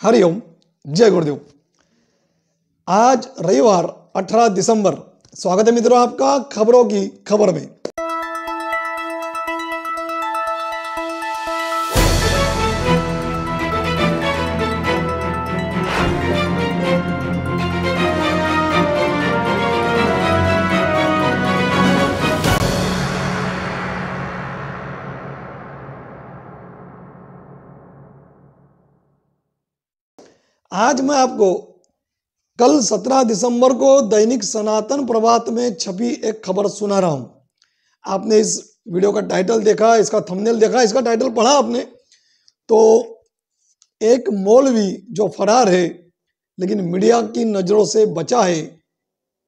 हरिओम, जय गुरुदेव। आज रविवार 18 दिसंबर। स्वागत है मित्रों आपका खबरों की खबर में। आज मैं आपको कल 17 दिसंबर को दैनिक सनातन प्रभात में छपी एक खबर सुना रहा हूं। आपने इस वीडियो का टाइटल देखा, इसका थंबनेल देखा, इसका टाइटल पढ़ा आपने तो एक मौलवी जो फरार है लेकिन मीडिया की नजरों से बचा है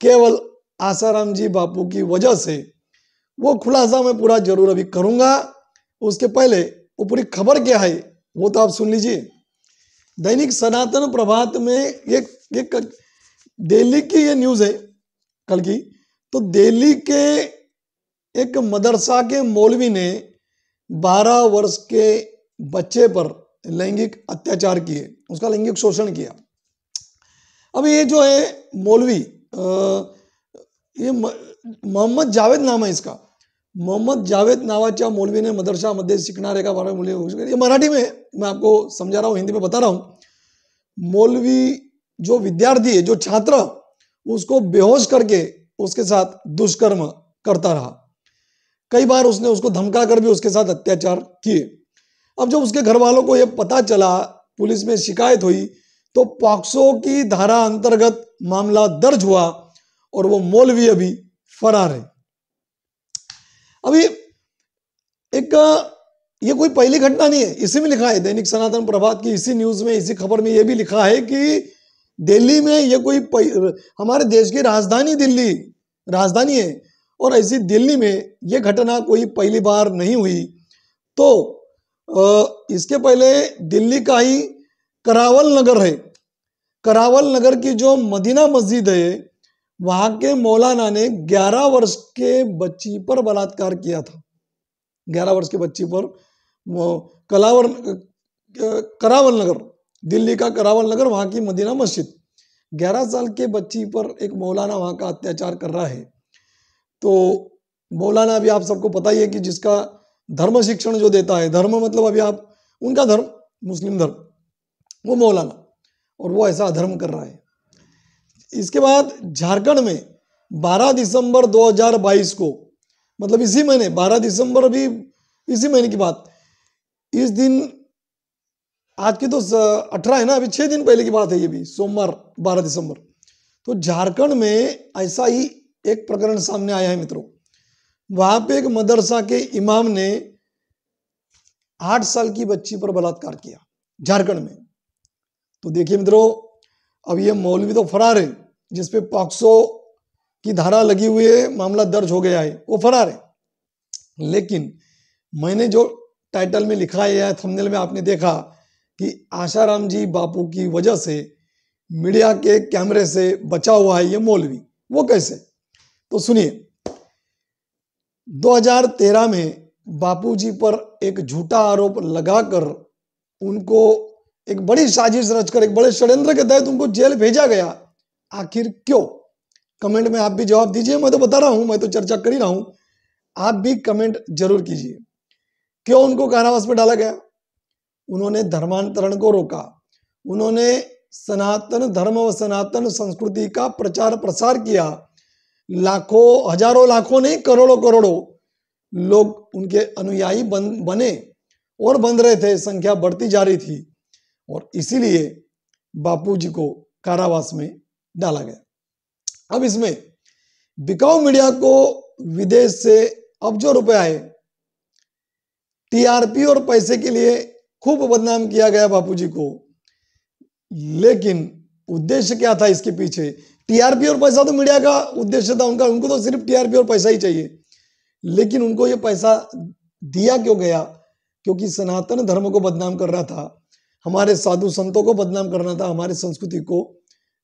केवल आसाराम जी बापू की वजह से, वो खुलासा मैं पूरा जरूर अभी करूंगा। उसके पहले वो पूरी खबर क्या है वो तो आप सुन लीजिए। दैनिक सनातन प्रभात में एक दिल्ली की ये न्यूज है कल की। तो दिल्ली के एक मदरसा के मौलवी ने 12 वर्ष के बच्चे पर लैंगिक अत्याचार किए, उसका लैंगिक शोषण किया। अब ये जो है मौलवी, ये मोहम्मद जावेद नाम है इसका। मोहम्मद जावेद नावाच्या मौलवीने मदरशामध्ये शिकणारे का बारे मुली, ये मराठी में मैं आपको समझा रहा हूँ, हिंदी में बता रहा हूँ। मौलवी जो विद्यार्थी है, जो छात्र, उसको बेहोश करके उसके साथ दुष्कर्म करता रहा। कई बार उसने उसको धमका कर भी उसके साथ अत्याचार किए। अब जब उसके घर वालों को यह पता चला, पुलिस में शिकायत हुई, तो पॉक्सो की धारा अंतर्गत मामला दर्ज हुआ और वो मौलवी अभी फरार है। अभी एक ये कोई पहली घटना नहीं है, इसी में लिखा है दैनिक सनातन प्रभात की इसी न्यूज में, इसी खबर में यह भी लिखा है कि दिल्ली में ये कोई हमारे देश की राजधानी दिल्ली राजधानी है और ऐसी दिल्ली में ये घटना कोई पहली बार नहीं हुई। तो इसके पहले दिल्ली का ही करावल नगर है, करावल नगर की जो मदीना मस्जिद है, वहां के मौलाना ने 11 वर्ष के बच्ची पर बलात्कार किया था। 11 वर्ष के बच्ची पर करावल नगर, दिल्ली का करावल नगर, वहां की मदीना मस्जिद, 11 साल के बच्ची पर एक मौलाना वहां का अत्याचार कर रहा है। तो मौलाना अभी आप सबको पता ही है कि जिसका धर्म शिक्षण जो देता है, धर्म मतलब अभी आप उनका धर्म मुस्लिम धर्म, वो मौलाना, और वो ऐसा अधर्म कर रहा है। इसके बाद झारखंड में 12 दिसंबर 2022 को, मतलब इसी महीने 12 दिसंबर, अभी इसी महीने की बात, इस दिन, आज की तो 18 है ना, अभी 6 दिन पहले की बात है, ये भी सोमवार 12 दिसंबर। तो झारखंड में ऐसा ही एक प्रकरण सामने आया है मित्रों। वहां पे एक मदरसा के इमाम ने 8 साल की बच्ची पर बलात्कार किया झारखंड में। तो देखिए मित्रों, अब ये मौलवी तो फरार है, जिसपे पॉक्सो की धारा लगी हुई है, मामला दर्ज हो गया है, वो फरार है। लेकिन मैंने जो टाइटल में लिखा है या थंबनेल में आपने देखा कि आसाराम जी बापू की वजह से मीडिया के कैमरे से बचा हुआ है ये मौलवी। वो कैसे, तो सुनिए। 2013 में बापूजी पर एक झूठा आरोप लगाकर उनको एक बड़ी साजिश रचकर, एक बड़े षड्यंत्र के तहत उनको जेल भेजा गया। आखिर क्यों? कमेंट में आप भी जवाब दीजिए। मैं तो बता रहा हूं, मैं तो चर्चा कर ही रहा हूं, आप भी कमेंट जरूर कीजिए। क्यों उनको कारावास में डाला गया? उन्होंने धर्मांतरण को रोका, उन्होंने सनातन धर्म व सनातन संस्कृति का प्रचार प्रसार किया। लाखों, हजारों, लाखों नहीं, करोड़ों करोड़ों लोग उनके अनुयायी बने और बन रहे थे, संख्या बढ़ती जा रही थी, और इसीलिए बापूजी को कारावास में डाला गया। अब इसमें बिकाऊ मीडिया को विदेश से अरबों रुपए आए, टीआरपी और पैसे के लिए खूब बदनाम किया गया बापूजी को। लेकिन उद्देश्य क्या था इसके पीछे? टीआरपी और पैसा तो मीडिया का उद्देश्य था उनका, उनको तो सिर्फ टीआरपी और पैसा ही चाहिए। लेकिन उनको ये पैसा दिया क्यों गया? क्योंकि सनातन धर्म को बदनाम कर रहा था, हमारे साधु संतों को बदनाम करना था, हमारी संस्कृति को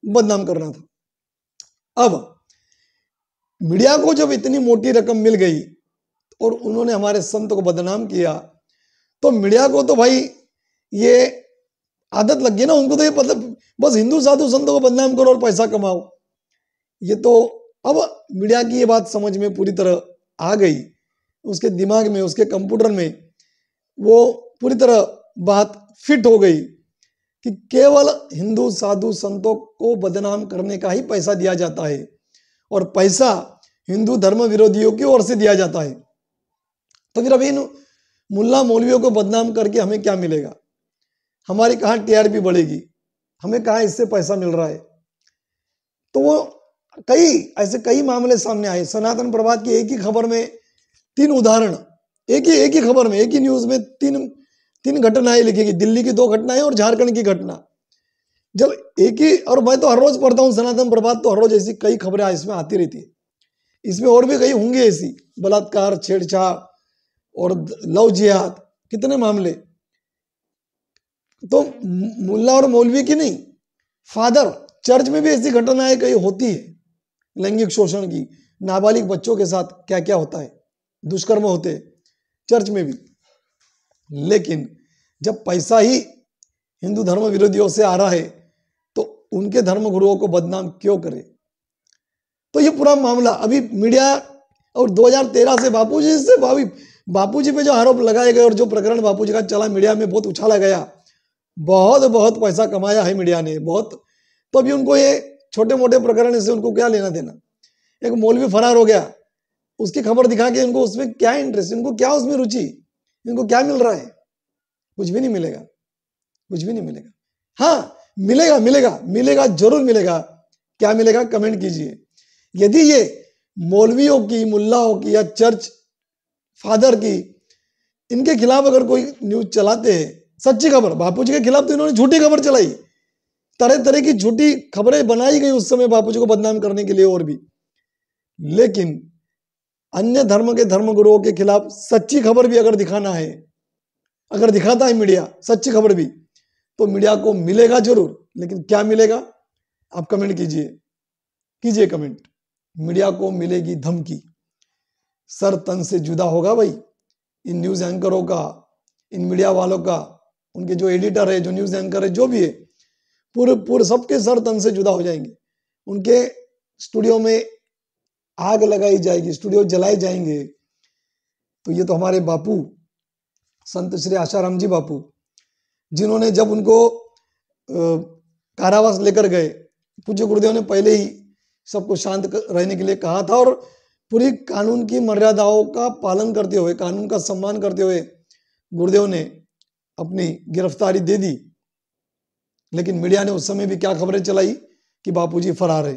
बदनाम करना था। अब मीडिया को जब इतनी मोटी रकम मिल गई और उन्होंने हमारे संत को बदनाम किया, तो मीडिया को तो भाई ये आदत लग गई ना उनको, तो ये मतलब बस हिंदू साधु संतों को बदनाम करो और पैसा कमाओ। ये तो अब मीडिया की ये बात समझ में पूरी तरह आ गई, उसके दिमाग में, उसके कंप्यूटर में वो पूरी तरह बात फिट हो गई कि केवल हिंदू साधु संतों को बदनाम करने का ही पैसा दिया जाता है, और पैसा हिंदू धर्म विरोधियों की ओर से दिया जाता है। तो फिर अभी इन मुल्ला मौलवियों को बदनाम करके हमें क्या मिलेगा? हमारी कहाँ टीआरपी बढ़ेगी? हमें कहाँ इससे पैसा मिल रहा है? तो वो कई मामले सामने आए। सनातन प्रभात की एक ही खबर में 3 उदाहरण, एक ही खबर में, एक ही न्यूज में तीन घटनाएं लिखेगी। दिल्ली की 2 घटनाएं और झारखंड की घटना। जब एक ही, और मैं तो हर रोज पढ़ता हूँ सनातन प्रभात, तो हर रोज ऐसी कई खबरें इसमें आती रहती है। इसमें और भी कई होंगी ऐसी, बलात्कार, छेड़छाड़ और लव जिहाद, कितने मामले। तो मुल्ला और मौलवी की नहीं, फादर, चर्च में भी ऐसी घटनाएं कई होती है, लैंगिक शोषण की, नाबालिग बच्चों के साथ क्या क्या होता है, दुष्कर्म होते हैं चर्च में भी। लेकिन जब पैसा ही हिंदू धर्म विरोधियों से आ रहा है तो उनके धर्म गुरुओं को बदनाम क्यों करे? तो ये पूरा मामला अभी मीडिया, और 2013 से बापूजी पे जो आरोप लगाए गए और जो प्रकरण बापूजी का चला, मीडिया में बहुत उछाला गया, बहुत पैसा कमाया है मीडिया ने, बहुत। तो अभी उनको ये छोटे मोटे प्रकरण से उनको क्या लेना देना? एक मौलवी फरार हो गया, उसकी खबर दिखा के इनको उसमें क्या इंटरेस्ट, इनको क्या उसमें रुचि, इनको क्या मिल रहा है? कुछ भी नहीं मिलेगा, कुछ भी नहीं मिलेगा। हाँ, मिलेगा जरूर मिलेगा। क्या मिलेगा? कमेंट कीजिए। यदि ये मौलवियों की, मुल्लाओं की या चर्च फादर की, इनके खिलाफ अगर कोई न्यूज चलाते हैं, सच्ची खबर, बापूजी के खिलाफ तो इन्होंने झूठी खबर चलाई, तरह तरह की झूठी खबरें बनाई गई उस समय बापूजी को बदनाम करने के लिए और भी। लेकिन अन्य धर्म के धर्मगुरुओं के खिलाफ सच्ची खबर भी अगर दिखाना है, अगर दिखाता है मीडिया सच्ची खबर भी, तो मीडिया को मिलेगा जरूर। लेकिन क्या मिलेगा? आप कमेंट कीजिए कमेंट। मीडिया को मिलेगी धमकी, सर तन से जुदा होगा भाई इन न्यूज एंकरों का, इन मीडिया वालों का, उनके जो एडिटर है, जो न्यूज एंकर है, जो भी है, पूरे सबके सर तन से जुदा हो जाएंगे। उनके स्टूडियो में आग लगाई जाएगी, स्टूडियो जलाए जाएंगे। तो ये तो हमारे बापू संत श्री आशाराम जी बापू, जिन्होंने जब उनको कारावास लेकर गए, पूज्य गुरुदेव ने पहले ही सबको शांत रहने के लिए कहा था, और पूरी कानून की मर्यादाओं का पालन करते हुए, कानून का सम्मान करते हुए गुरुदेव ने अपनी गिरफ्तारी दे दी। लेकिन मीडिया ने उस समय भी क्या खबरें चलाई कि बापूजी फरार है,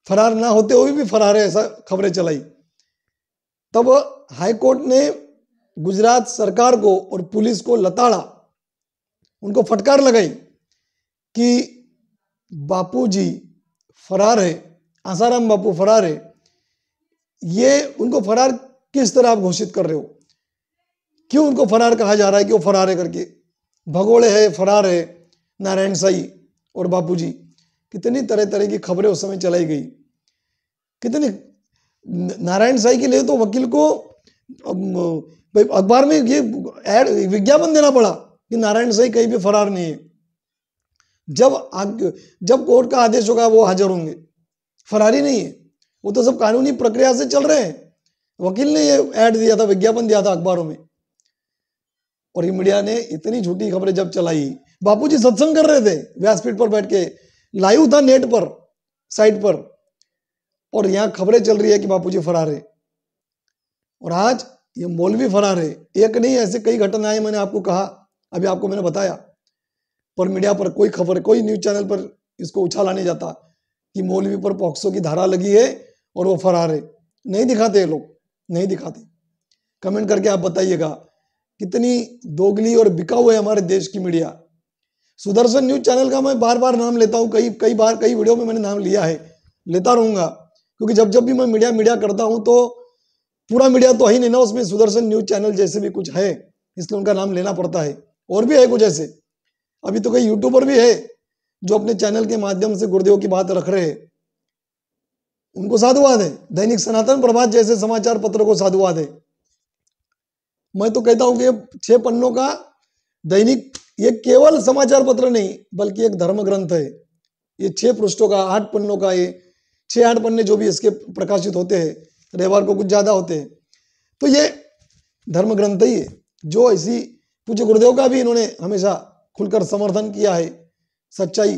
फरार ना होते हुए भी फरार है, ऐसा खबरें चलाई। तब हाईकोर्ट ने गुजरात सरकार को और पुलिस को लताड़ा, उनको फटकार लगाई कि बापूजी फरार है, आसाराम बापू फरार है। ये उनको फरार किस तरह आप घोषित कर रहे हो? क्यों उनको फरार कहा जा रहा है कि वो फरार है करके? भगोड़े है, फरार है नारायण साई और बापूजी। कितनी तरह तरह की खबरें उस समय चलाई गई, कितनी। नारायण साई के लिए तो वकील को अखबार में ये विज्ञापन देना पड़ा कि नारायण साई कहीं भी फरार नहीं है। जब कोर्ट का आदेश होगा वो हाजिर होंगे, फरारी नहीं है, वो तो सब कानूनी प्रक्रिया से चल रहे हैं। वकील ने ये ऐड दिया था, विज्ञापन दिया था अखबारों में। और ये मीडिया ने इतनी झूठी खबरें जब चलाई, बापूजी सत्संग कर रहे थे व्यासपीठ पर बैठ के, लाइव था नेट पर, साइट पर, और यहां खबरें चल रही है कि बापूजी फरार है। और आज ये मौलवी फरार है। एक नहीं, ऐसे कई घटनाएं मैंने आपको कहा, अभी आपको मैंने बताया। पर मीडिया पर कोई खबर, कोई न्यूज चैनल पर इसको उछाला नहीं जाता कि मौलवी पर पॉक्सो की धारा लगी है और वो फरार है। नहीं दिखाते लोग, नहीं दिखाते। कमेंट करके आप बताइएगा कितनी दोगली और बिकाऊ है हमारे देश की मीडिया। सुदर्शन न्यूज चैनल का मैं बार बार नाम लेता हूं, कई बार कई वीडियो में मैंने नाम लिया है, लेता रहूंगा, क्योंकि जब भी मैं मीडिया करता हूं तो पूरा मीडिया तो है ही नहीं ना उसमें, सुदर्शन न्यूज चैनल जैसे भी कुछ है, इसलिए उनका नाम लेना पड़ता है। और भी है कुछ ऐसे, अभी तो कई यूट्यूबर भी है जो अपने चैनल के माध्यम से गुरुदेव की बात रख रहे हैं, उनको साधुवाद है। दैनिक सनातन प्रभात जैसे समाचार पत्र को साधुवाद है। मैं तो कहता हूं कि 6 पन्नों का दैनिक ये केवल समाचार पत्र नहीं बल्कि एक धर्म ग्रंथ है। ये 6 पृष्ठों का 8 पन्नों का, ये 6-8 पन्ने जो भी इसके प्रकाशित होते हैं, रविवार को कुछ ज्यादा होते हैं, तो ये धर्म ग्रंथ ही है जो ऐसी पूज्य गुरुदेव का भी इन्होंने हमेशा खुलकर समर्थन किया है, सच्चाई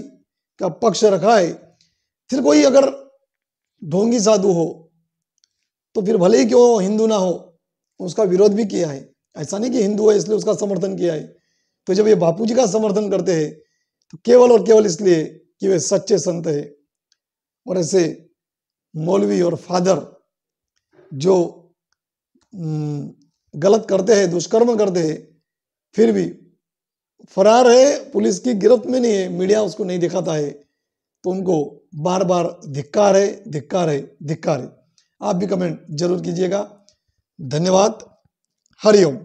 का पक्ष रखा है। फिर कोई अगर ढोंगी साधु हो तो फिर भले ही क्यों हिंदू ना हो, उसका विरोध भी किया है। ऐसा नहीं कि हिंदू है इसलिए उसका समर्थन किया है। तो जब ये बापू जी का समर्थन करते हैं तो केवल और केवल इसलिए कि वे सच्चे संत है। और ऐसे मौलवी और फादर जो गलत करते हैं, दुष्कर्म करते हैं, फिर भी फरार है, पुलिस की गिरफ्त में नहीं है, मीडिया उसको नहीं दिखाता है, तो उनको बार बार धिक्कार है, धिक्कार है, धिक्कार है। आप भी कमेंट जरूर कीजिएगा। धन्यवाद। हरिओम।